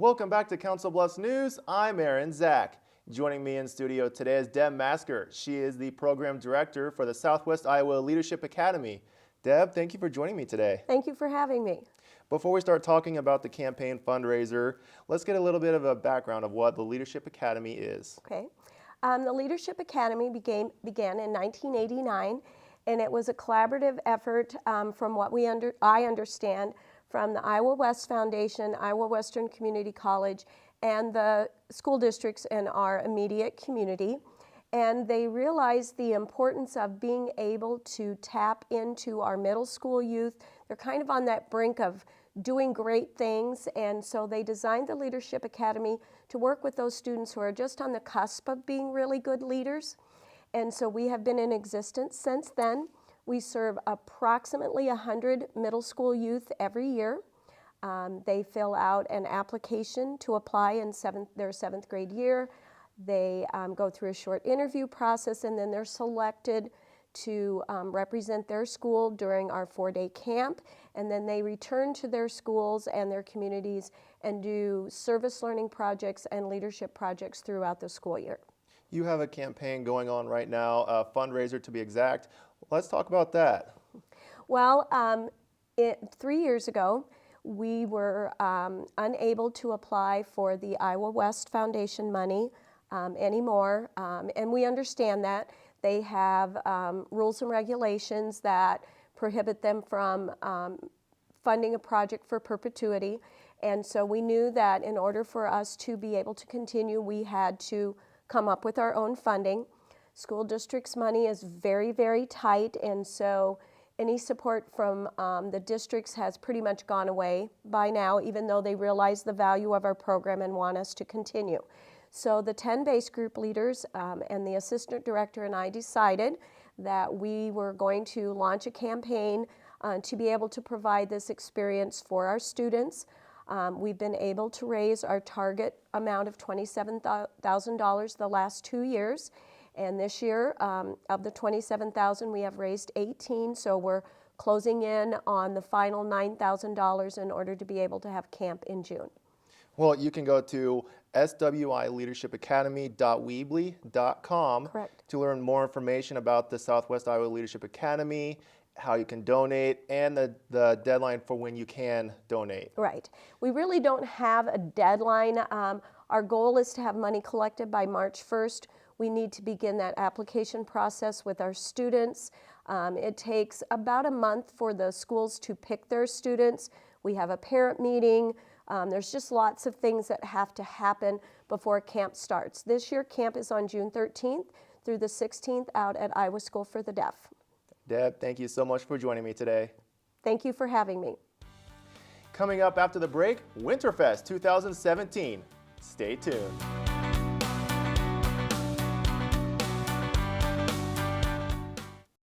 Welcome back to Council Bluffs News. I'm Aaron Zach. Joining me in studio today is Deb Masker. She is the program director for the Southwest Iowa Leadership Academy. Deb, thank you for joining me today. Thank you for having me. Before we start talking about the campaign fundraiser, let's get a little bit of a background of what the Leadership Academy is. Okay. The Leadership Academy began in 1989, and it was a collaborative effort from what I understand from the Iowa West Foundation, Iowa Western Community College, and the school districts in our immediate community. And they realized the importance of being able to tap into our middle school youth. They're kind of on that brink of doing great things, and so they designed the Leadership Academy to work with those students who are just on the cusp of being really good leaders. And so we have been in existence since then. We serve approximately 100 middle school youth every year. They fill out an application to apply in their seventh grade year. They go through a short interview process, and then they're selected to represent their school during our 4-day camp, and then they return to their schools and their communities and do service learning projects and leadership projects throughout the school year. You have a campaign going on right now, a fundraiser to be exact. Let's talk about that. Well, 3 years ago, we were unable to apply for the Iowa West Foundation money anymore, and we understand that. They have rules and regulations that prohibit them from funding a project for perpetuity, and so we knew that in order for us to be able to continue, we had to come up with our own funding. School district's money is very, very tight, and so any support from the districts has pretty much gone away by now, even though they realize the value of our program and want us to continue. So the 10 base group leaders and the assistant director and I decided that we were going to launch a campaign to be able to provide this experience for our students. We've been able to raise our target amount of $27,000 the last 2 years. And this year, of the $27,000, we have raised 18, so we're closing in on the final $9,000 in order to be able to have camp in June. Well, you can go to swileadershipacademy.weebly.com to learn more information about the Southwest Iowa Leadership Academy, how you can donate, and the deadline for when you can donate. Right. We really don't have a deadline. Our goal is to have money collected by March 1st. We need to begin that application process with our students. It takes about a month for the schools to pick their students. We have a parent meeting. There's just lots of things that have to happen before camp starts. This year, camp is on June 13th through the 16th out at Iowa School for the Deaf. Deb, thank you so much for joining me today. Thank you for having me. Coming up after the break, Winterfest 2017. Stay tuned.